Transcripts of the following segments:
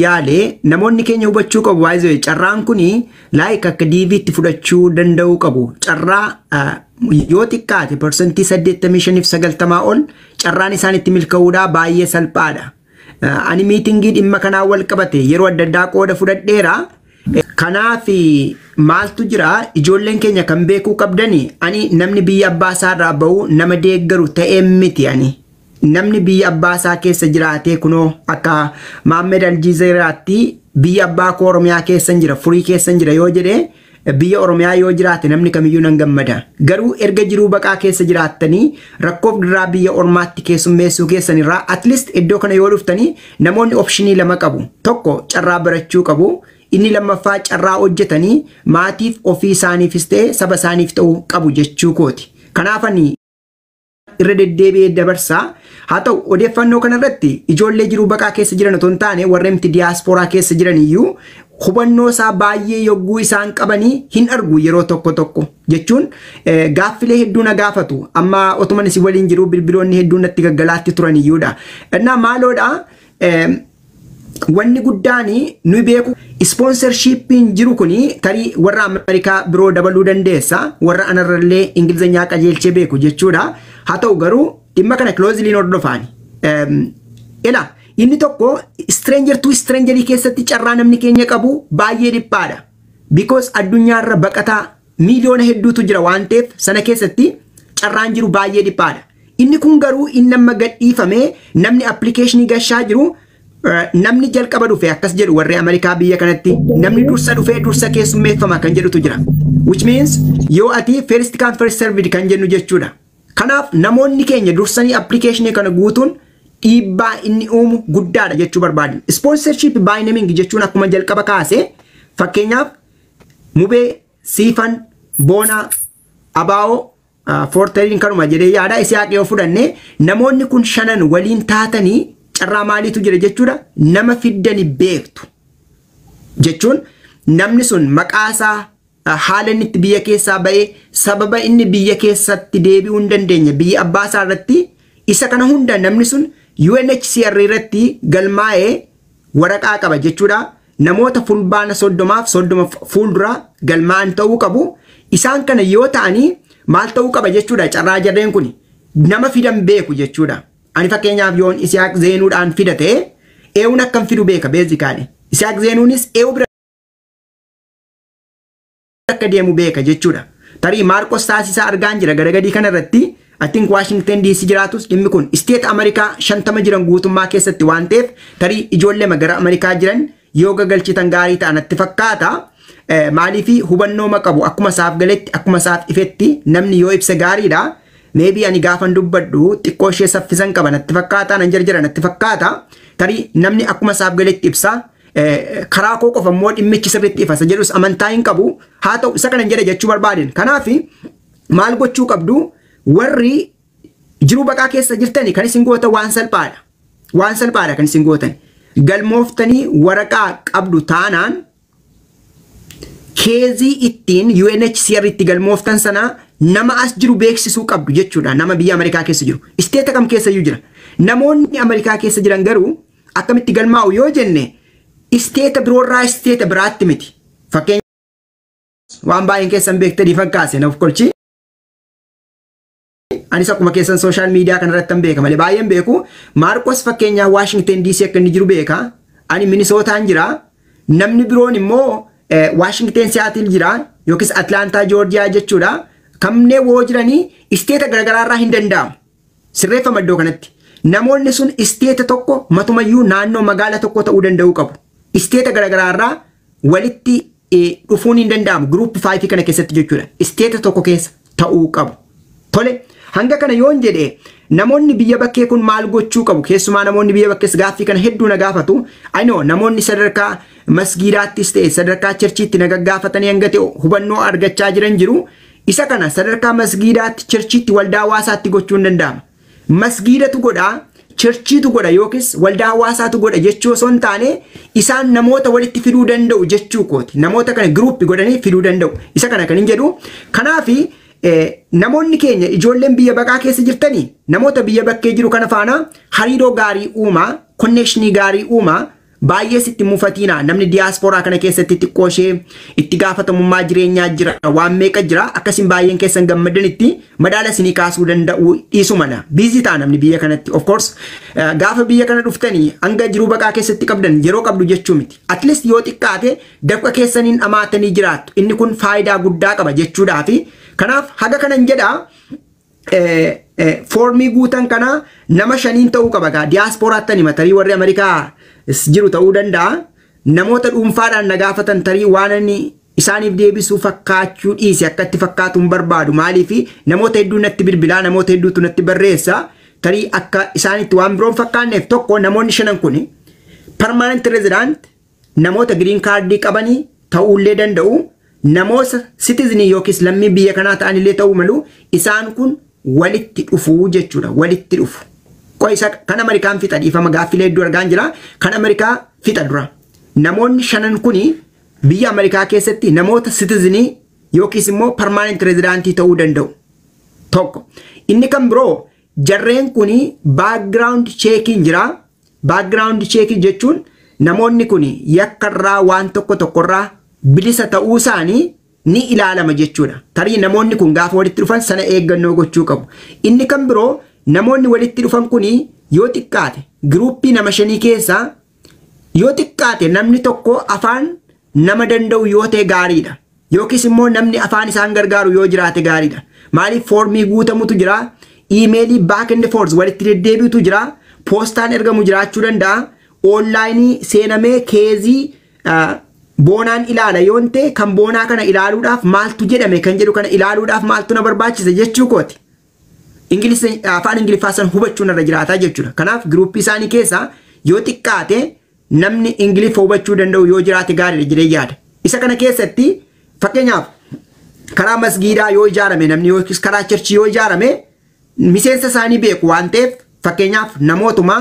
yaale namoonni keenya hubachuu qabu waa'ee carraan kuni like akka DV'tti fudhachuu danda'u qabu. Carraa yoo xiqqaate percentii 85-90 ol carraan isaan itti milkaa'uudha baay'ee salphaadha. Ani miitingii dhimma kanaa wal qabate yeroo adda addaa qooda fudhadheera. Kanaaf maaltu jira ijoolleen keenya kan beekuu qabdani ani namni biyya abbaa isaarraa ba'u nama deeggaru ta'ee miti ani. Namni biyya abbaa isaa keessa jiraatee kunoo akka Mohammed Aljizeeraatti biyya abbaa koo Oromiyaa keessa jira furii keessa jira yoo jedhee biyya Oromiyaa yoo jiraate namni kamiyyuu nan gammada. Garuu erga jiruu baqaa keessa jiraattanii rakkoof dirraa biyya ormaatti keessummeessuu keessanirraa at least iddoo kana yoo dhuftanii namoonni optionii lama qabu. Tokko carraa barachuu qabu. Inni lammaffaa carraa hojjetanii maatiif ofii isaaniifis ta'e saba isaaniif ta'uu qabu jechuu kooti. Kanaafani irra deddeebi'ee dabarsaa. Haa ta'u odeeffannoo kanarratti ijoollee jiruu baqaa keessa jiran otoo hin taane warreen diiyaaspooraa keessa jiran iyyuu hubannoo isaa baay'ee yogguu isaan qabanii hin argu yeroo tokko jechuun gaaffilee hedduu na gaafatu. Amma otuman isin waliin jiru bilbiloonni hedduun natti gaggalaatti turan iyyuudha. Innaa maaloodha wanni guddaani nuyi beeku sponsorshipiin jiru kuni tarii warra Ameerikaa biroo dabaluu dandeessa warra anarrallee Ingilizanyaa qajeelchee beeku jechuudha. Haa ta'u garuu dhimma kana closely hordofaani. Ila inni tokko stranger to strangerii keessatti carraa namni keenya qabu baay'ee dhiphaadha. Because addunyaarra baqataa miiliyoona hedduutu jira waan ta'eef sana keessatti carraan jiru baay'ee dhiphaadha. Inni kun garuu inni amma gadhiifamee namni applicationii gashaa jiru namni jalqaba dhufe akkas jedhu warri Ameerikaa biyya kanatti namni dursa dhufe dursa keessummeeffama kan jedhutu jira. Which means yoo ati first come first served kan jennu jechuudha. Kanaaf namoonni keenya dursanii applicationii kana guutuun dhiibbaa inni uumu guddaadha jechuu barbaadu. Sponsorship by naming jechuun akkuma jalqaba kaase fakkeenyaaf Mubee, Siifan, Boonaa, Abaa'oo, Forteriin kanuma jedhee yaada Isihaaq yoo fudhanne namoonni kun shanan waliin taatanii carraa maaliitu jira jechuudha nama fiddani beektu jechuun namni sun maqaasaa haala inni itti biyya keessaa ba'ee sababa inni biyya keessatti deebi'uu hin dandeenye biyya abbaasaa irratti isa kana hunda namni sun UNHCR irratti galmaa'ee waraqaa qaba jechuudha. Namoota fulbaana 30 fuuldura galmaa'an ta'uu qabu. Isaan kana yoo ta'anii maal ta'uu qaba jechuudha carraa jarreen kun nama fidan beeku jechuudha. Ani fakkeenyaaf yoon Isihaaq Zeenuudhaan fidate eewun akkam fidu beeka beezikaadhe. Isihaaq Zeenuunis eewu bira akka deemu beeka jechuudha. Tarii Maarqos Taasisaa argaan jira garagadii kanarratti I think Washington DC jiraatus dhimmi kun state Amerikaa 50 jiran guutummaa keessatti waan ta'eef tarii ijoollee magara Amerikaa jiran yoo gagalchitan gaarii ta'an natti fakkaata. Maaliifi hubannoo qabu akkuma isaaf galetti akkuma isaaf ifetti namni yoo ibsa gaariidha. Maybe ani gaafan dubbadhu xiqqoo ishee saffisan qaba natti fakkaata nan jarjara natti fakkaata. Tarii namni akkuma isaaf galetti ibsa karaa koo qofa immoo dhimmichi sirriitti ifasa jedhus amantaa hin qabu. Haa ta'u isa kana jedha jechuu barbaadeen. Kanaaf maal gochuu qabdu warri jiruu baqaa keessa jirtani kan isin gootan waan salphaadha. Waan salphaadha kan isin gootan. Galmooftanii waraqaa qabdu taanaan keezii ittiin UNHCR itti galmooftan sana nama as jiru beeksisuu qabdu jechuudha. Nama biyya Ameerikaa keessa jiru. Isteeta kam keessa iyyuu jira. Namoonni Ameerikaa keessa jiran garuu akkamitti galmaa'u yoo jenne isteeta biroorraa isteeta biraatti miti. Fakkeenyaaf waan baay'een keessan beektanii fakkaase naaf kolchi. Anis akkuma keessan social media kanarratti hin beeka malee baay'een beeku. Maarqos fakkeenyaaf Washington DC akka inni jiru beeka. Ani Minisootaan jira. Namni biroon immoo Washington Seattle jira yookiis Atlanta Georgia jechuudha. Kamnee woo jiranii isteeta garagaraarraa hin danda'amu. Sirreeffama iddoo kanatti. Namoonni sun isteeta tokko matumayyuu naannoo magaala tokko ta'uu danda'uu qabu. Isteeta garagaraarraa walitti dhufuun hin danda'amu. Group 5 kana keessatti jechuudha. Isteeta tokko keessa ta'uu qabu. Tole hanga kana yoon jedhe namoonni biyya bakkee kun maal gochuu qabu? Keessumaa namoonni biyya bakkees gaaffii kana hedduu na gaafatu. I know namoonni sadarkaa masgiidaattis ta'e sadarkaa cherchiitti na gaggaafatanii hanga ta'e hubannoo argachaa jiran jiru. Isa kana sadarkaa masgiidaatti cherchiitti waldaa hawaasaatti gochuu hin danda'ama. Masgiidatu godha, cherchiitu godha yookiis waldaa hawaasaatu godha jechuu osoo hin taane isaan namoota walitti fiduu danda'u jechuu kooti. Namoota kana group godhanii fiduu danda'u. Isa kana kan hin jedhu. Kanaafi namoonni keenya ijoolleen biyya baqaa keessa jirtanii namoota biyya bakkee jiru kana faana hariiroo gaarii uumaa, connection gaarii uumaa, baay'ee sitti mufatina namni diaspora kana keessatti xiqqoo ishee itti gaafatamummaa jireenyaa jira waan meeqa jira akkasin baay'een keessan gammadanitti madaala isinii kaasuu danda'u dhiisu mala busy ta'a namni biyya kanatti of course gaafa biyya kana dhuftanii hanga jiruu baqaa keessatti qabdan yeroo qabdu jechuu miti at least yoo xiqqaate dafqa keessaniin dhamaatanii jiraattu inni kun faayidaa guddaa qaba jechuudhaafi kanaaf haga kanan jedha formii guutan kana nama 5 ta'uu qaba gaa diasporaatti nima tarii warri Ameerikaa jiru ta'uu danda'a namoota dhuunfaadhaan na gaafatan tarii waan inni isaaniif deebisuu fakkaachuu dhiise akka itti fakkaatu hin barbaadu maaliif namoota hedduu natti bilbilaa namoota hedduutu natti barreessa tarii akka isaanitti waan biroon fakkaanneef tokko namoonni 5 kun permanent resident namoota green card qabanii ta'uullee danda'u namoota citizen yookiis lammii biyya kanaa ta'anillee ta'uu malu isaan kun walitti dhufuu jechuudha walitti dhufu qoisa kan Amerikaan fixa dhiifama gaaffilee hedduu argaan jira kan Amerikaa fixa dura namoonni 5 kuni biyya Amerikaa keessatti namoota citizenii yookiis immoo permanent resident ta'uu danda'u tokko inni kan biroo jarreen kuni background checking jira background checking jechuun namoonni kuni yakkarraa waan tokkorraa bilisa ta'uu isaanii ni ilaalama jechuudha tarii namoonni kun gaafa walitti dhufan sana eeggannoo gochuu qabu inni kan biroo namoonni walitti dhufan kuni yoo xiqqaate gruuppii nama 5 keessaa yoo xiqqaate namni tokko afaan nama danda'u yoo ta'e gaariidha yookiis immoo namni afaan isaan gargaaru yoo jiraate gaariidha maaliif formii guutamutu jira emailii back and forth walitti deddeebiitu jira poostaan ergamu jiraachuu danda'a onlaayinii seenamee keezii boonaan ilaala yoon ta'e kan boonaa kana ilaaluudhaaf maaltu jedhame kan jedhu kana ilaaluudhaaf maaltu na barbaachisa jechuu kooti afaan Ingiliffaa san hubachuun irra jiraataa jechuudha. Kanaaf gruuppii isaanii keessaa yoo xiqqaate namni Ingiliffa hubachuu danda'u yoo jiraate gaariidha jedhee yaada. Isa kana keessatti fakkeenyaaf karaa masgiidaa yoo ijaarame namni yookiis karaa churchii yoo ijaarame miseensa isaanii beeku waan ta'eef fakkeenyaaf namootuma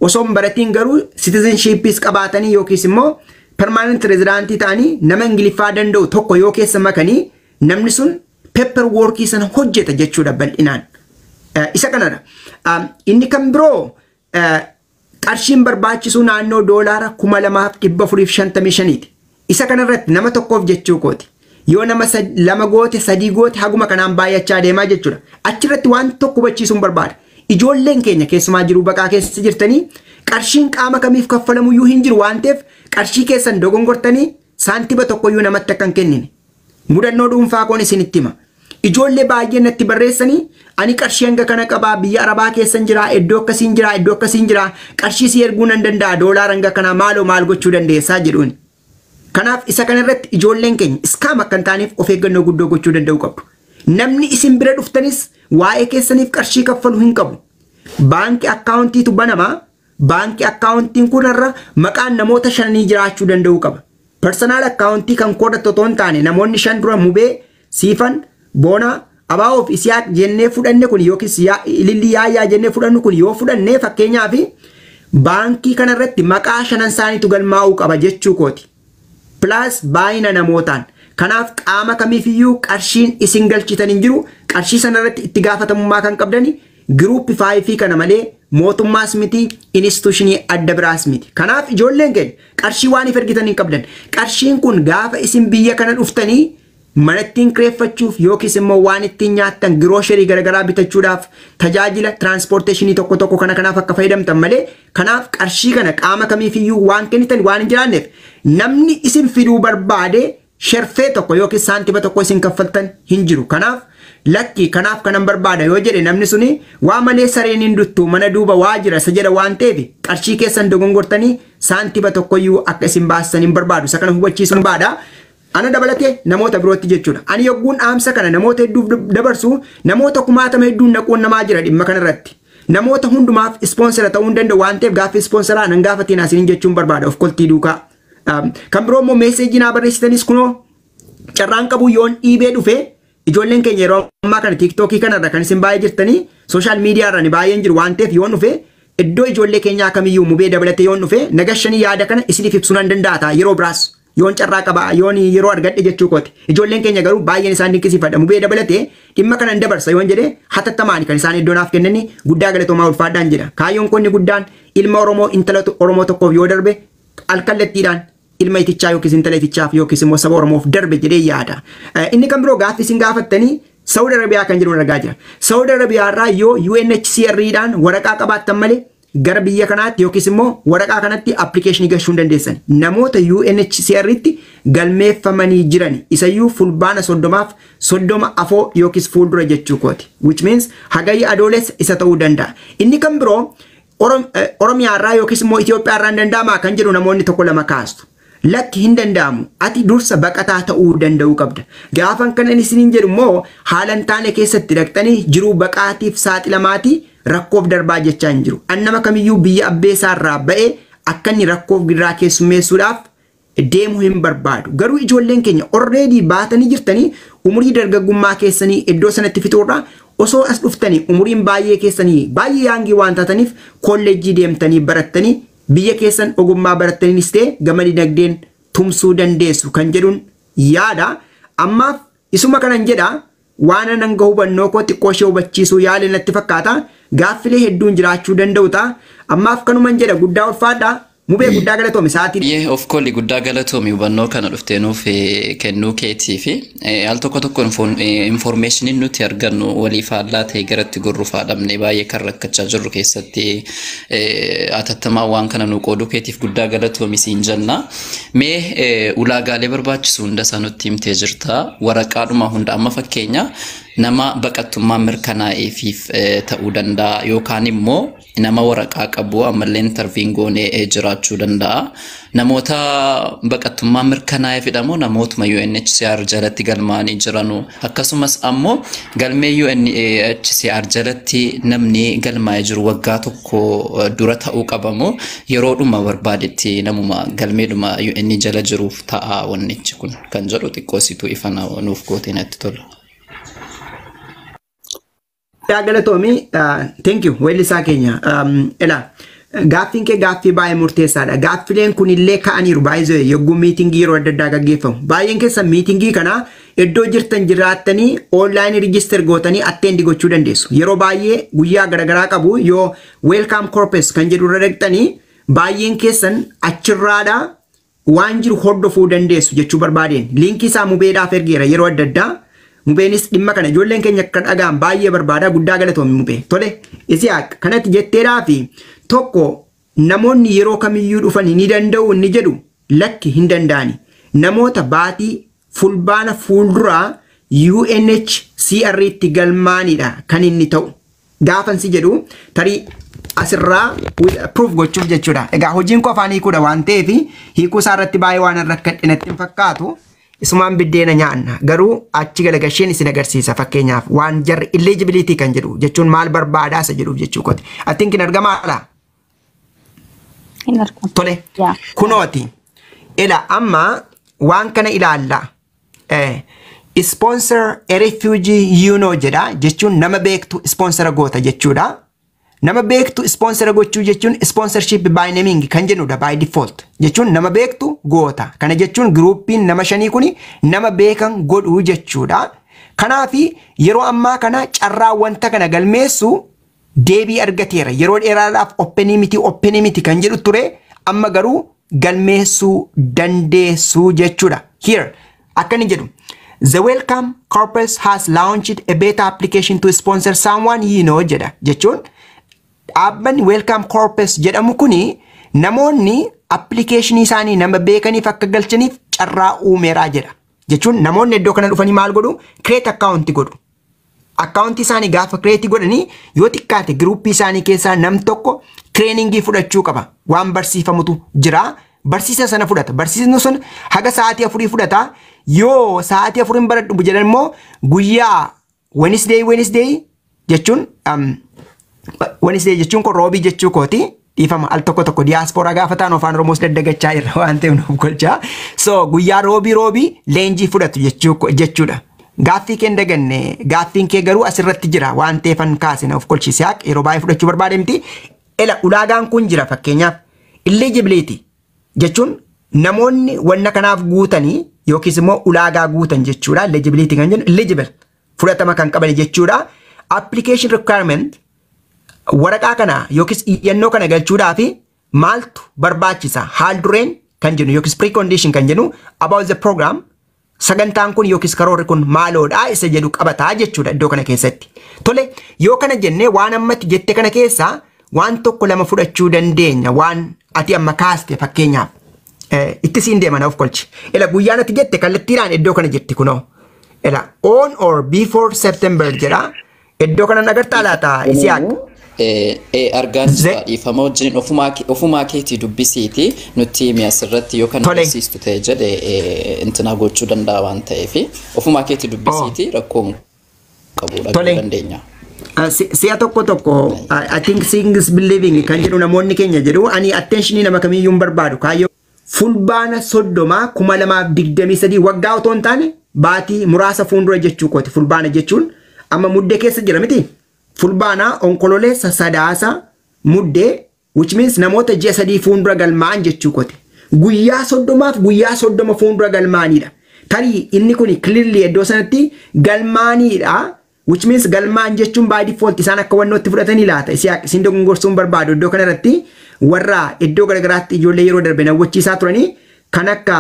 osoo hin baratiin garuu citizenshipis qabaatanii yookiis immoo permanent resident ta'anii nama Ingiliffaa danda'u tokko yoo keessa makanii namni sun paperwork sana hojjeta jechuudha bal'inaan. Isa kanadha. Inni kan biroo qarshiin barbaachisu naannoo doolaara 2455 ti. Isa kanarratti nama tokkoof jechuu kooti. Yoo nama 2 goote 3 goote haguma kanaan baay'achaa deemaa jechuudha. Achirratti waan tokko hubachiisuun barbaada. Ijoolleen keenya keessumaa jiruu baqaa keessa jirtanii qarshiin qaama kamiif kaffalamu iyyuu hin jiru waan ta'eef qarshii keessan dogongortanii saantiba tokko iyyuu namatti akka hin kennine. Mudannoo dhuunfaa koon isinitti hima. Ijoollee baay'ee natti barreessanii ani qarshii hanga kana qabaa biyya Arabaa keessan jira iddoo akkasiin jira qarshii si erguu nan danda'a doolaara hanga kana maaloo maal gochuu dandeessaa jedhuun. Kanaaf isa kanarratti ijoolleen keenya iskaam akka hin taaneef of eeggannoo guddoo gochuu danda'u qabdu. Namni isin bira dhuftanis waa'ee keessaniif qarshii kaffalu hin qabu. Baankii akkaawuntiitu banama. Baankii akkaawuntiin kunarra maqaan namoota 5 jiraachuu danda'u qaba. Personal akkaawuntii kan koodhattu otoo hin taane namoonni 5 dura mubee siifan boona abaa'oof isiyaaq jennee fudhanne kun yookiis ililli yaayyaa jennee fudhannu kun yoo fudhanne fakkeenyaaf baankii kanarratti maqaa 5 isaaniitu galmaa'uu qaba jechuu kooti. Plus baay'ina namootaan. Kanaaf qaama kamiifiyyuu qarshiin isin galchitan hin jiru qarshii sanarratti itti gaafatamummaa kan qabdani group 5 kana malee mootummaas miti institutionii adda biraas miti. Kanaaf ijoolleen keenya qarshii waan if ergitan hin qabdan. Qarshiin kun gaafa isin biyya kana dhuftanii manattiin kireeffachuuf yookiis immoo waan ittiin nyaattan grocery garagaraa bitachuudhaaf tajaajila transportationii tokko kana kanaaf akka fayyadamtan malee kanaaf qarshii kana qaama kamiifiyyuu waan kennitan waan hin jiraanneef namni isin fiduu barbaade sherfee tokko yookiis saantiba tokko isin kaffaltan hin jiru. Kanaaf lakki kanaaf kanan barbaada yoo jedhe namni suni waa malee sareen hin duttu mana duuba waa jira isa jedha waan ta'eef qarshii keessan dogongortanii saantiba tokkoyyuu akka isin baasan hin barbaadu. Isa kana hubachiisuun baada. Ana dabalatee namoota birootti jechuudha. Ani yogguun dhaamsa kana namoota hedduuf dabarsu namoota 10,000 hedduun naquun namaa jira dhimma kanarratti. Namoota hundumaaf sponsora ta'uu hin danda'u waan ta'eef gaaffii sponsoraa nan gaafatiin asiniin jechuun barbaada of koltii duukaa. Kan biroo immoo meeseejii naa barreessitanis kunoo carraan qabu yoon dhiibee dhufe ijoolleen keenya yeroo ammaa kana tiiktookii kanarra kan isin baay'ee jirtanii sooshaal miidiyaarra ni baay'een jiru waan ta'eef yoon dhufe iddoo ijoollee keenyaa kamiyyuu mubee dabalatee yoon dhufe nagashanii yaada kana isiniif ibsuu nan danda'a yeroo biraas. Yoon carraa qaba yoon yeroo argadhe jechuu kooti. Ijoolleen keenya garuu baay'een isaan dinqisiifadha. Mubee dabalatee dhimma kana hin dabarsa yoon jedhe hatattamaan kan isaan iddoo naaf kennanii guddaa galatoomaa ulfaadhaan jedha. Kaayyoon konni guddaan ilma Oromoo intala Oromoo tokkoof yoo darbe alkallattiidhaan ilma itichaa yookiis intala itichaaf yookiis immoo saba Oromoof darbe jedhee yaada. Inni kan biroo gaaffii isin gaafattanii Saudi Arabiyaa kan jedhu argaa jira. Saudi Arabiyaa irraa yoo UNHCR-dhaan waraqaa qabaattan malee gara biyya kanaatti yookiis immoo waraqaa kanatti appilikeeshinii gashuu hin dandeessan. Namoota UNHCR-tti galmeeffamanii jiran isayyuu fulbaana 30 afoo yookiis fuuldura jechuu kooti. Which means hagayya adoolessa isa ta'uu danda'a. Inni kan biroo Oromiyaa irraa yookiis immoo Itoophiyaa irraa hin danda'amaa kan jedhu namoonni tokko lama kaastu. Lakki hin danda'amu. Ati dursa baqataa ta'uu danda'uu qabda. Gaafan kanan isiniin jedhu immoo haalan taane keessatti dhaqxanii jiruu baqaatiif saaxilamaatii rakkoof darbaa jechaa hin jiru. Annama kamiyyuu biyya abbeesaa irraa ba'ee akka inni rakkoof gidiraa keessummeessuudhaaf deemuu hin barbaadu. Garuu ijoolleen keenya already baatanii jirtanii umurii dargaggummaa keessanii iddoo sanatti fixuurraa osoo as dhuftanii umuriin baay'ee keessanii baay'ee yaangii waan taataniif kolleejjii deemtanii barattanii biyya keessan ogummaa barattaniinis ta'e gama dinagdeen tumsuu dandeessu kan jedhuun yaada. Ammaaf isuma kanan jedha waan anan ga hubannoo koo xiqqoo ishee hubachiisuu yaale natti fakkaata. Gaaffilee hedduun jiraachuu danda'u ta'a. Ammaaf kanuman jedha guddaa ulfaadhaa. Mubee guddaa galatoomi sa'aatiin. Of course guddaa galatoomi hubannoo kana dhufteenuuf kennuu keetii fi al tokko information nuti argannu waliif haallaa ta'e garatti gurruuf haadhamne baay'ee kan rakkachaa jirru keessatti atattamaa waan kana nu qooduu keetiif guddaa galatoomi siin jenna. Mee ulaagaalee barbaachisu hunda isaa nutti himtee jirta. Waraqaadhuma hunda amma fakkeenya nama baqattummaa mirkanaa'eefiif ta'uu danda'a yookaan immoo nama waraqaa qabu ammallee interviin goonee jiraachuu danda'a. Namoota baqattummaa mirkanaa'ee fidhamoo namootuma UNHCR jalatti galmaanii jiranu akkasumas ammoo galmee UNHCR jalatti namni galmaa'ee jiru waggaa tokko dura ta'uu qabamoo yeroodhuma barbaadetti namuma galmeedhuma UN jala jiruuf ta'a wannichi kun kan jedhu xiqqoosituu ifa nuuf gootee natti tola. Galatoomi, thank you. Weellisaa keenya. Gaaffiin kee gaaffii baay'ee murteessaadha. Gaaffileen kunillee ka'aniiru baay'ee yogguu miitingii yeroo adda addaa gaggeeffamu. Baay'een keessa miitingii kana iddoo jirtan jiraattanii online register gootanii atteendi gochuu dandeessu. Yeroo baay'ee guyyaa garagaraa qabu yoo welcome corpus kan jedhu irra dhaqxanii baay'een keessan achirraadhaa waan jiru hordofuu dandeessu jechuu barbaadeen. Liinkii isaa mubeedhaaf ergeera yeroo adda addaa. Mubeenis dhimma kana ijoolleen keenya akka dhagaan baay'ee barbaada guddaa galatoomi mubee. Tole Isiyaaq kanatti jetteedhaa fi tokko namoonni yeroo kamiyyuu dhufanii ni danda'u inni jedhu lakki hin danda'ani. Namoota baatii fulbaana fuulduraa UNHCR itti galmaanidha kan inni ta'u. Gaafansi jedhu tarii asirraa proof gochuuf jechuudha. Egaa hojiin koo afaan hiikuudha waan ta'eef hiikuu isaa irratti baay'ee waan rakkadhe natti hin fakkaatu. Isumaan biddeena nyaanna garuu achi galagasheen isin agarsiisa fakkeenyaaf waan jarri eligibility kan jedhu jechuun maal barbaadaasa jedhuuf jechuu kooti. Atiin kin argamaadha? Hin argamu. Tole. Kunooti. Ila amma waan kana ilaalla. Sponsor a refugee jedha jechuun nama beektu sponsora goota jechuudha. Nama beektu sponsora gochuu jechuun sponsorship by naming kan jennudha by default jechuun nama beektu goota. Kana jechuun groupiin nama shanii kuni nama beekan godhuu jechuudha. Kanaafi yeroo ammaa kana carraa wanta kana galmeessu deebii argateera. Yeroo dheeraadhaaf open miti kan jedhu ture amma garuu galmeessuu dandeessu jechuudha. Here akkani jedhu. The Welcome Corpus has launched a beta application to sponsor someone jedha jechuun dhaabbanni Welcome Corpus jedhamu kuni namoonni application isaanii nama beekaniif akka galchaniif carraa uumeeraa jedha. Jechuun namoonni iddoo kana dhufanii maal godhu? Create account godhu. Account isaanii gaafa create godhanii yoo xiqqaate groupii isaanii keessaa nam tokko trainingii fudhachuu qaba. Waan barsiifamutu jira. Barsiisa sana fudhata. Barsiisni sun haga sa'aatii 4 fudhata. Yoo sa'aatii 4 baradhu jedhan immoo guyyaa Wednesday jechuun Wednesday jechuun kun roobii jechuu kooti. Dhiifama al tokko diaspora gaafa ta'an afaan Oromoos daddagachaa irra waan ta'eef nuuf golchaa. So guyyaa roobii leenjii fudhatu jechuudha. Gaaffii kee daganne gaaffiin kee garuu asirratti jira waan ta'eefan kaasina of golchisiyaa yeroo baay'ee fudhachuu barbaade miti. Ela ulaagaan kun jira fakkeenyaaf eligibility jechuun namoonni wanna kanaaf guutanii yookiis immoo ulaagaa guutan jechuudha. Eligibility kan jennu eligible fudhatama kan qaban jechuudha. Application requirement waraqaa kana yookiis iyyannoo kana galchuudhaa fi maaltu barbaachisa haal dureen kan jennu yookiis precondition kan jennu about the program sagantaan kun yookiis karoorri kun maaloodha isa jedhu qabataa jechuudha iddoo kana keessatti. Tole yoo kana jennee waan ammatti jette kana keessaa waan tokko lama fudhachuu dandeenya waan ati amma kaaste fakkeenyaaf itti siin deemana of kolchi. Ila guyyaan ati jette kallattiidhaan iddoo kana jetti kunoo. Ila on or before September jedha iddoo kana agartaa laata Isiyaaq. Argaan dhiifama wajjin ofumaa keetii dubbisiiti nuti asirratti yookaan barsiistu ta'e jedhe intina gochuu danda'a waan ta'eef ofumaa keetii dubbisiiti rakkoon qabuudha dandeenya. Si'a tokko I think seeing is believing kan jedhu namoonni keenya jedhu ani attentionii nama kamiyyuu hin barbaadu kaayyoo fulbaana 2023 waggaa otoo hin taane baatii muraasa fuuldura jechuu kooti fulbaana jechuun amma muddee keessa jira miti. Fulbaana onkololeessa sadaasa muddee which means namoota ji'a sadii fuuldura galmaan jechuu kooti. Guyyaa 30 fuuldura galmaanidha. Tarii inni kun clearly iddoo sanatti galmaanidha. Which means galmaan jechuun by default isaan akka wannootti fudhatanii laata. Isin dogongorsuun barbaadu iddoo kanarratti warra iddoo garagaraatti ijoollee yeroo darbe hawwachiisaa turanii kan akka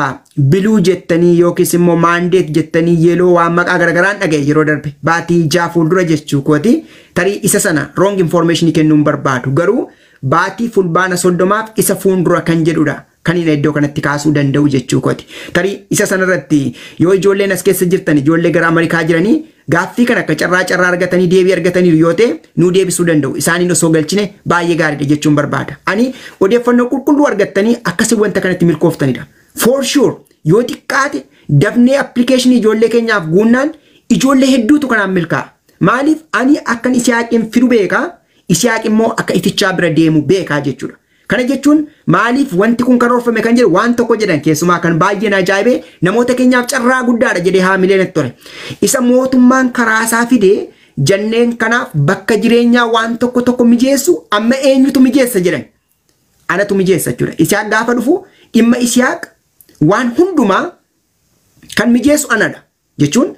biluu jettanii yookiis immoo maandeet jettanii yeeloo waan maqaa garagaraan dhagaye yeroo darbe baatii jaa fuuldura jechuu kooti. Tarii isa sana wrong information kennuun barbaadu garuu baatii fulbaana 30 isa fuuldura kan jedhudha. Kan inni iddoo kanatti kaasuu danda'u jechuu kooti. Tarii isa sanarratti yoo ijoolleen as keessa jirtan ijoollee gara Ameerikaa jiranii gaaffii kan akka carraa argatanii deebii argatanii yoo ta'e nuu deebisuu danda'u. Isaaniin osoo galchine baay'ee gaariidha jechuun barbaada. Ani odeeffannoo qulqulluu argattanii akkasii wanta kanatti milkooftanidha. For sure yoo xiqqaate dafnee application ijoollee keenyaaf guunnaan ijoollee hedduutu kanaan milkaa'a. Maaliif ani akkan Isiyaaqiin fidu beekaa Isiyaaq immoo akka ifichaa bira deemu beekaa jechuudha. Kana jechuun maaliif wanti kun karoorfame kan jedhu waan tokko jedhan keessumaa kan baay'ee na ajaa'ibe namoota keenyaaf carraa guddaadha jedhee haamileen ture. Isa mootummaan karaasaa fidee janneen kanaaf bakka jireenyaa waan tokko mijeessu amma eenyutu mijeessa jedhan. Anatu mijeessa jechuudha. Isiyaaq gaafa dhufu dhimma Isiyaaq waan hundumaa kan mijeessu anadha jechuun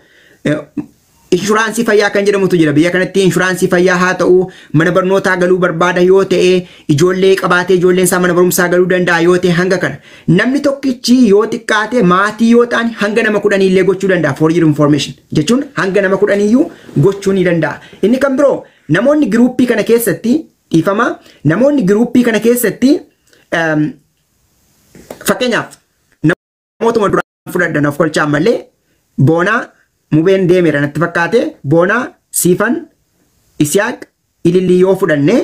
inshuraansii fayyaa kan jedhamutu jira biyya kanatti inshuraansii fayyaa haa ta'u mana barnootaa galuu barbaada yoo ta'e ijoollee qabaatee ijoolleen isaa mana barumsaa galuu danda'a yoo ta'e hanga kana namni tokkichi yoo xiqqaate maatii yoo ta'an hanga nama 10 illee gochuu danda'a for your information jechuun hanga nama 10 iyyuu gochuu ni danda'a. Inni kan biroo namoonni giruuppii kana keessatti dhiifama namoonni giruuppii kana keessatti fakkeenyaaf namootuma duraan fudhadhan of kolchaa malee boonaa mubeen deemeera natti fakkaate boonaa siifan Isiyaaq ilillii yoo fudhanne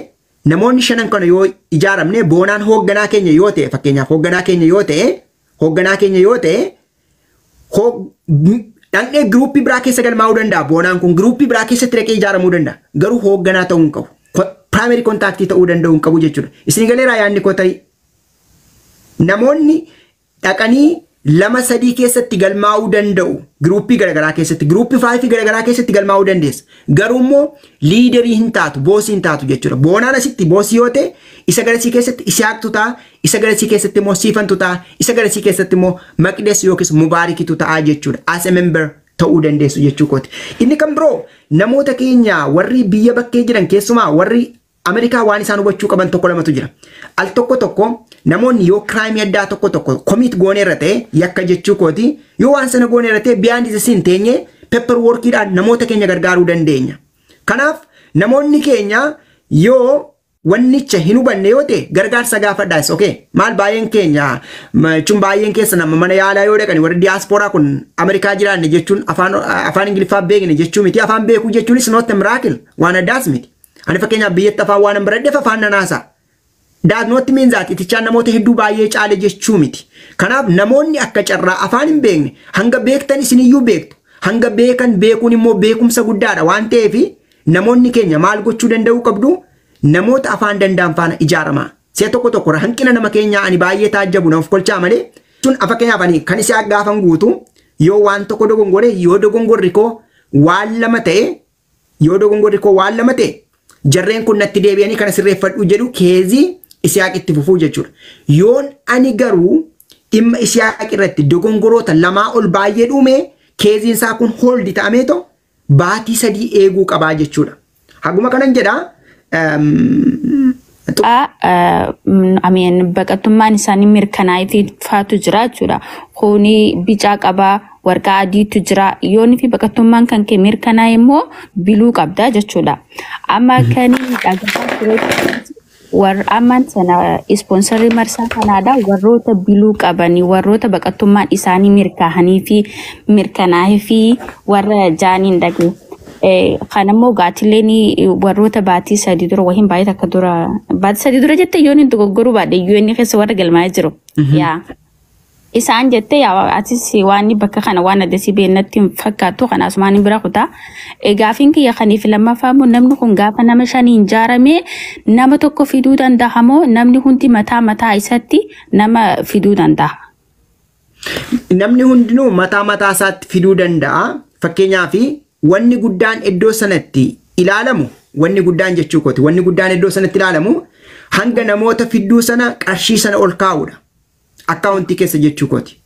namoonni shanan kana yoo ijaaramne boonaan hoogganaa keenya yoo ta'e fakkeenyaaf hoogganaa keenya yoo ta'e dhandhee giruuppii biraa keessa galmaa'uu danda'a. Boonaan kun giruuppii biraa keessatti dhaqee ijaaramuu danda'a garuu hoogganaa ta'uu hin qabu. Primary contact ta'uu danda'uu hin qabu jechuudha. Isin galeeraa yaadni koo tarii namoonni dhaqanii 2-3 keessatti galmaa'uu danda'u giruuppii garagaraa keessatti giruuppii 5 garagaraa keessatti galmaa'uu dandeessa. Garuu immoo liiderii hin taatu boosii hin taatu jechuudha. Boonaan asitti boosii yoo ta'e isa garasii keessatti Isiyaaqtu ta'a isa garasii keessatti immoo Siifantu ta'a isa garasii keessatti immoo Maqdes yookiis Mubaarikitu ta'a jechuudha. As a member ta'uu dandeessu jechuu kooti. Inni kan biroo namoota keenya warri biyya bakkee jiran keessumaa warri Ameerikaa waan isaan hubachuu qaban tokko lamatu jira. Al tokko namoonni yoo crime addaa tokko commit goone irra ta'e yakka jechuu kooti yoo waan sana goone irra ta'e behind the scene teenye paperworkiidhaan namoota keenya gargaaruu dandeenya. Kanaaf namoonni keenya yoo wannicha hin hubanne yoo ta'e gargaarsa gaafadhaas okay maal baay'een keenya jechuun baay'een keessa nama mana yaalaa yoo dhaqani warri diaasporaa kun Ameerikaa jiraanne jechuun afaan Ingiliffaa beekne jechuu miti afaan beekuu jechuunis not a miracle waan addaas miti. Ani fakkeenyaaf biyyatti afaan waan baradheef afaan nanaasa. That not means that itichaan namoota hedduu baay'ee caale jechuu miti. Kanaaf namoonni akka carraa afaan hin beekne hanga beektan isiniyyuu beektu. Hanga beekan beekuun immoo beekumsa guddaadha waan ta'eef namoonni keenya maal gochuu danda'uu qabdu namoota afaan danda'an faana ijaaramaa. Si'a tokko hanqina nama keenyaa ani baay'ee taajjabu naaf kolchaa malee sun fakkeenyaaf ani kan Isiyaaq gaafan guutu yoo waan tokko dogongore yoo dogongorri koo waan lama ta'e jarreen kun natti deebi'anii kana sirreeffadhu jedhu keezii Isiyaaq itti fufuu jechuudha. Yoon ani garuu dhimma Isiyaaq irratti dogongoroota lamaa ol baay'ee dhume keeziin isaa kun holdi ta'ameeto baatii 3 eeguu qabaa jechuudha. Haguma kanan jedha Ameen baqattummaan isaanii mirkanaa'ee faatu jira jechuudha. Kuni bicaa qabaa, warqaa adiitu jira. Yoonni fi baqattummaan kan kee mirkanaa'e immoo biluu qabda jechuudha. Amma kan amman sana ispoonsarii marsaa kanaadha warroota biluu qabanii warroota baqattummaan isaanii mirkaa'anii fi mirkanaa'ee fi warra jaaniin dhagee. Kanammoo gaatileen warroota baatii sadii dura wahin baay'ee akka dura baatii sadii dura jette yoon hin dogoggoruu baadhe yoon keessa warra galmaa'ee jiru. Yaa isaan jette yaa atis waan bakka kana waan addasii beennatti fakkaattu kanaas maan bira kutaa. Gaafiin kiyya kaniif lammaffaa immoo namni kun gaafa nama shaniin ijaarame nama tokko fiduu danda'a moo namni hundi mataa isatti nama fiduu danda'a? Namni hundinuu mataa isaatti fiduu danda'a. Fakkeenyaaf wanni guddaan iddoo sanatti ilaalamu wanni guddaan jechuu kooti wanni guddaan iddoo sanatti ilaalamu hanga namoota fidduu sana qarshii sana ol kaa'uudha akkaawuntii keessa jechuu kooti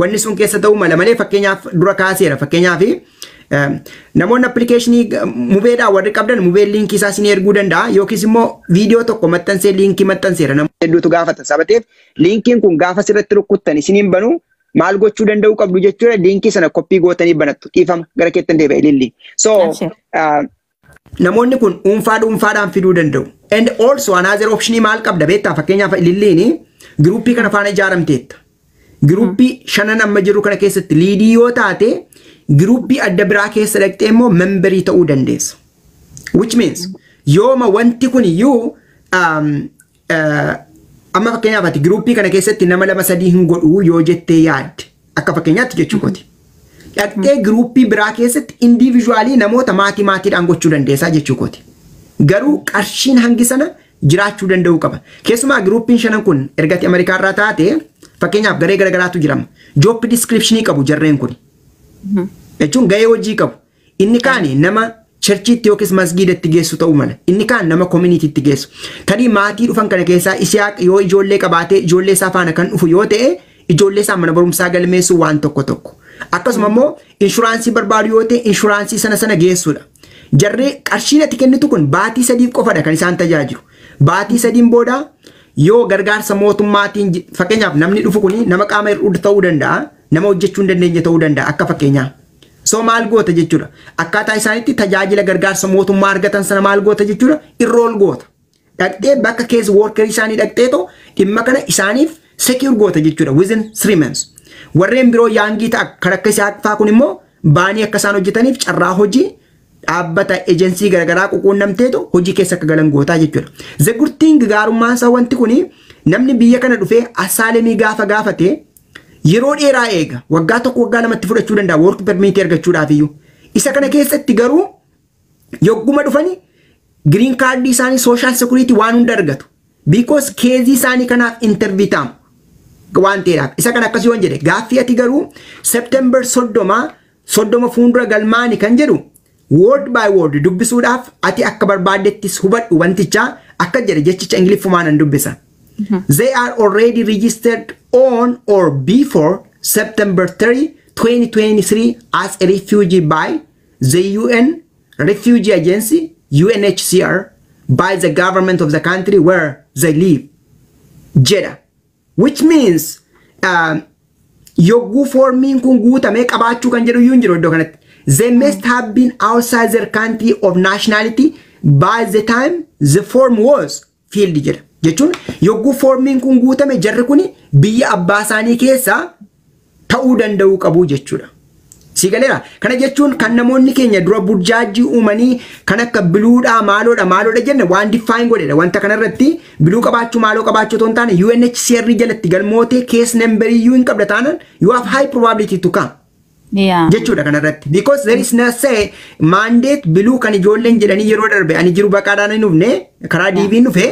wanni sun keessa ta'uu mala malee fakkeenyaaf dura kaaseera fakkeenyaaf namoonni appilikeeshinii mubeedhaa warri qabdan mubeen liinkii isaa isin erguu danda'a yookiis immoo viidiyoo tokko maxxansee liinkii maxxanseera namoota hedduutu gaafata sabateef liinkiin kun gaafa sirratti rukkuttan isiniin banuu maal gochuu danda'u qabdu jechuudha liinkii sana koppii gootanii banattu dhiifama gara keettan deebi'e lilli so namoonni kun dhuunfaadhaan fiduu danda'u and also another option maal qabda beektaa fakkeenyaaf lilliin giruuppii kana faana ijaaramteetta giruuppii shanan amma jiru kana keessatti liidii yoo taate giruuppii adda biraa keessa dhaqxee immoo memberii ta'uu dandeessa which means yooma wanti kun iyyuu amma fakkeenyaaf ati giruuppii kana keessatti nama 2-3 hin godhu yoo jettee yaadde akka fakkeenyaatti jechuu kooti. Dhaqxee giruuppii biraa keessatti individuaalii namoota maatiidhaan gochuu dandeessaa jechuu kooti. Garuu qarshiin hangi sana jiraachuu danda'uu qaba. Keessumaa giruuppiin shanan kun ergati Ameerikaa irraa taate fakkeenyaaf garee garagaraatu jirama. Job descriptionii qabu jarreen kun. Jechuun gahee hojii qabu. Inni kaani nama churchiitti yookiis masgiidatti geessu ta'uu mala. Inni kaan nama communitytti geessu. Tanii maatii dhufan kana keessaa Isiyaaq yoo ijoollee qabaatee ijoollee isaa faana kan dhufu yoo ta'e ijoollee isaa mana barumsaa galmeessu waan tokko. Akkasuma immoo inshuraansii barbaadu yoo ta'e inshuraansii sana geessuudha. Jarree qarshiin ati kennitu kun baatii 3 qofadha kan isaan tajaajilu. Baatii 3 booda yoo gargaarsa mootummaatiin fakkeenyaaf namni dhufu kuni nama qaama hir'uu ta'uu danda'a. Nama hojjechuu hin dandeenye ta'uu danda'a akka fakkeenyaa. So maal goota jechuudha. Akkaataa isaanitti tajaajila gargaarsa mootummaa argatan sana maal goota jechuudha. Irrool goota. Dhaqxee bakka keessa workerii isaanii dhaqxeetoo dhimma kana isaaniif secure goota jechuudha within 3 months. Warreen biroo yaangii ta'a kan akka isaa kun immoo baanii akka isaan hojjetaniif carraa hojii dhaabbata ejensii garagaraa quunnamteetu hojii keessa akka galan gootaa jechuudha. The good thing gaarummaan isaa wanti kuni namni biyya kana dhufee asaalemii gaafa gaafate yeroo dheeraa eega waggaa tokko waggaa lamatti fudhachuu danda'a work permit argachuudhaaf iyyuu isa kana keessatti garuu yogguma dhufani green card isaanii social security waan hunda argatu because keezii isaanii kanaaf interview ta'amu waan ta'eedhaaf isa kana akkasii waan jedhe gaaffii ati garuu September 30 fuuldura galmaani kan jedhu word by word dubbisuudhaaf ati akka barbaadettis hubadhu wantichaa akka jedhe jechicha ingiliffumaan an dubbisa. They are already registered on or before September 30, 2023 as a refugee by the UN Refugee Agency, UNHCR, by the government of the country where they live. Jedha. Which means yogguu formiin kun guutamee qabaachuu kan jedhu iyyuu hin jiru iddoo kanatti. They must have been outside their country of nationality by the time the form was filled jedha. Jechuun yogguu formiin kun guutame jarri kun biyya abbaa isaanii keessaa ta'uu danda'uu qabu jechuudha. Sigaleera. Kana jechuun kan namoonni keenya dura burjaajii uumanii kan akka biluudhaa maaloodha jenne waan define godhedha. Wanta kanarratti biluu qabaachuu maaloo qabaachuu otoo hin taane UNHCR jalatti galmootee case number iyyuu hin qabda taanaan you have high probability to come. Jechuudha kanarratti. Because there is no say mandate biluu kan ijoolleen jedhanii yeroo darbe ani jiru baqaadhaan hin dhufne karaa diiviin dhufe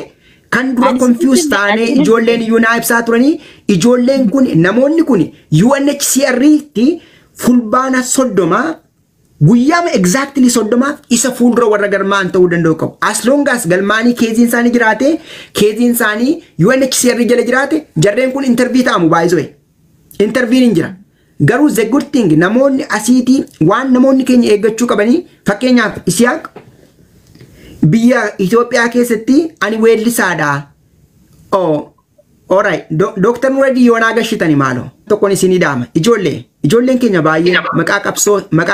kan dura confused taane ijoolleen iyyuu naa ibsaa turanii ijoolleen kun namoonni kun UNHCR tti fulbaana 30 guyyaama exactly 30 isa fuuldura warra galmaan ta'uu danda'u qabu. As long as galmaanii keeziin isaanii jiraate keeziin isaanii UNHCR jala jiraate jarreen kun interview ta'amu baay'isoo interview hin jira. Garuu the good thing namoonni asiitii waan namoonni keenya eeggachuu qabanii fakkeenyaaf Isiyaaq biyya Itoophiyaa keessatti ani weellisaadha. Alright, Dr. Nuradii yoonaa gashitani maalo tokkoon isinii dhaama. Ijoolleen keenya baay'ee maqaa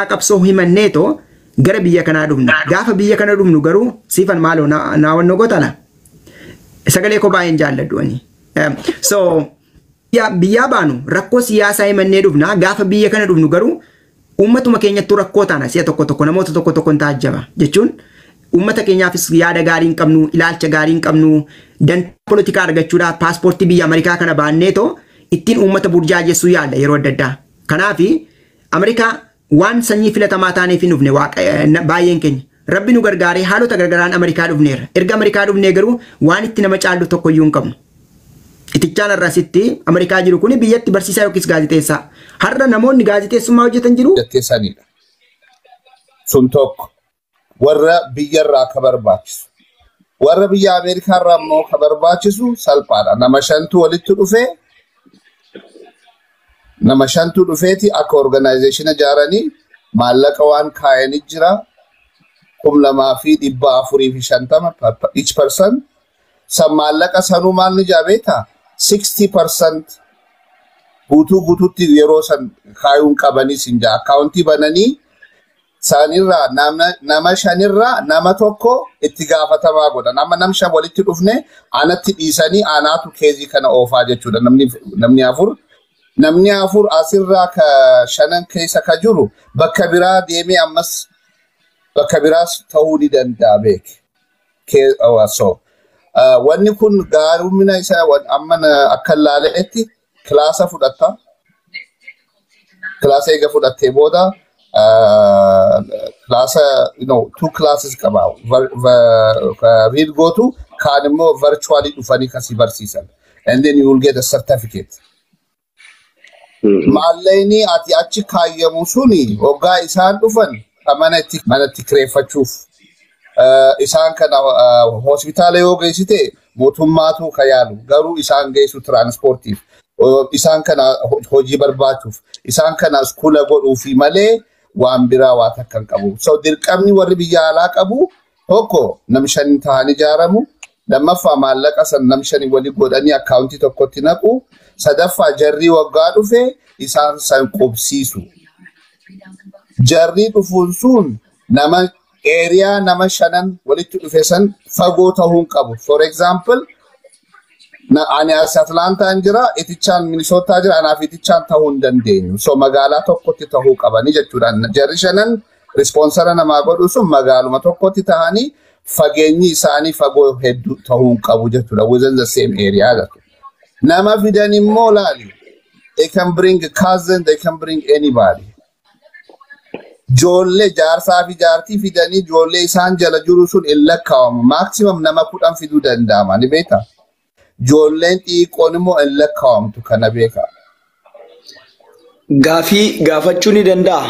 qabsoo himanneetoo gara biyya kanaa dhufnu. Gaafa biyya kana dhufnu garuu siifan maaloo naawwannoo gootala. Sagalee koo baay'een jaalladhu ani. So biyyaa baanu rakkoo siyaasaa himannee dhufna. Gaafa biyya kana dhufnu garuu uummatuma keenyattuu rakkoo taana si'a tokko namoota tokko taajjaba jechuun uummata keenyaafis yaada gaarii hin qabnu, ilaalcha gaarii hin qabnu, dantaa poolitikaa argachuudhaaf paaspoortii biyya Ameerikaa kana baanneetoo ittiin uummata burjaajessuu yaalla yeroo adda addaa. Kanaaf Ameerikaa waan sanyii filatamaa taaneef hin dhufne baay'een keenya. Rabbi nu gargaaree haalota gargaraan Ameerikaa dhufneerra. Erga Ameerikaa dhufnee garuu waan itti nama caallu tokkoyyuu hin qabnu. Itichaan irrasitti Ameerikaa jiru kun biyyatti barsiisaa yookiis gaaziteessaa. Har'a namoonni gaaziteessummaa hojjetan jiru. Gaaziteessanidha. Sun tokko warra biyyarraa ka barbaachisu. Warra biyya Ameerikaarraa immoo ka barbaachisu salphaadha. Nama shantu dhufeeti akka organizaationa ijaaranii maallaqa waan kaayanii jira. 2,450 each person. San maallaqa sanuu maal ni jaabeeta? 60% guutuutti yeroo san kaayuun qabanii sinjaa akkaawuntii bananii sanirraa nama shanirraa nama tokko itti gaafatamaa godha. Nam shan walitti dhufne anatti dhiisanii anaatu keezii kana oofaa jechuudha. Namni afur asirraa ka shanan keessa ka jiru bakka biraa deemee ammas bakka biraas ta'uu ni danda'a beeke. Wanni kun gaarumina isaa amma akka laaleetti kilaasa fudhatta. Kilaasa eega fudhattee booda kilaasa, two classes qaba. Read go to kaan immoo virtually dhufanii kasii barsiisan. And then you will get a certificate. Maalleeni ati achi kaayyamu suni waggaa isaan dhufan manatti kireeffachuuf. Isaan kana hospitaala yoo geessite mootummaatu ka yaalu garuu isaan geessu transportiif isaan kana hojii barbaachuuf isaan kana iskoola godhuufi malee waan biraa waa takkan qabu. So dirqamni warri biyya alaa qabu tokko nam shan ta'anii ijaaramu, lammaffaa maallaqa san nam shani wali godhanii akkaawuntii tokkotti naqu, sadaffaa jarrii waggaa dhufe isaan san qubsiisu. Jarrii dhufuun sun nama area nama shanan walitti dhufe san fagoo ta'uu qabu. For example, ani as Atlanta jira, itichaan Minnesota jira, anaaf itichaan ta'uu hin dandeenyu. So magaalaa tokkotti ta'uu qabani jechuudha. Jarri shanan responsara namaa godhu sun magaaluma tokkotti ta'anii fageenyi isaanii fagoo hedduu ta'uu qabu jechuudha. Within the same area. Nama fidan immoo laali. They can bring a cousin, they can bring anybody. Jolle jaarsaa fi jaartii fidanii jolle isaan jala jiru sun lakkaa'amu. Maximum nama 10 fiduu danda'ama ni beekta. Jolleen xiqqoon immoo lakkaa'amtu kana beeka. Gaafachuu ni danda'a.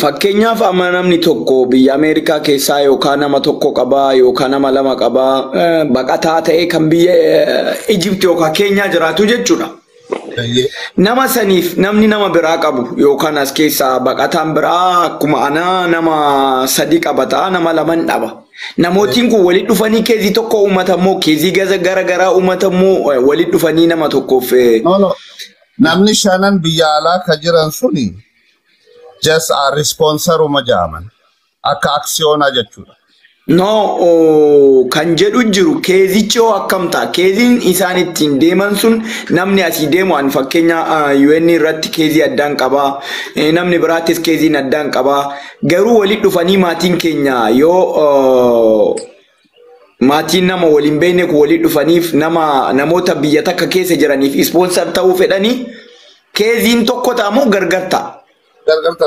Fakkeenyaaf amma namni tokko biyya Ameerikaa keessaa yookaan nama tokko qabaa yookaan nama lama qabaa baqataa ta'ee kan biyya Ijipti yookaan Keenyaa jiraatu jechuudha. Nama saniif namni nama biraa qabu yookaan as keessaa baqataan biraa akkuma ana nama sadi qabata nama laman dhaba. Namootiin kun walitti dhufanii keezii tokko uummatammoo keezii gara uummatammoo walitti dhufanii nama tokkoof. Namni shanan biyya alaa ka jiran suni just a responsor umajaaman akka aksiyoona jechuudha. No, kan jedhu jiru keezichoo akkamta keezin isaan ittiin deeman sun namni asii deemu an fakkeenya UN irratti keezii addaan qaba namni biraattis keeziin addaan qaba garuu walitti dhufanii maatiin keenya yoo maatiin nama waliin beekne ku walitti dhufaniif namoota biyya takka keessa jiraniif sponsor ta'uu fedhanii keeziin tokko ta'amu gargarta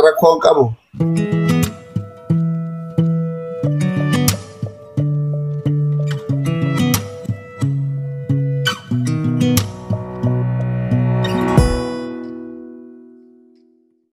rakkoon qabu.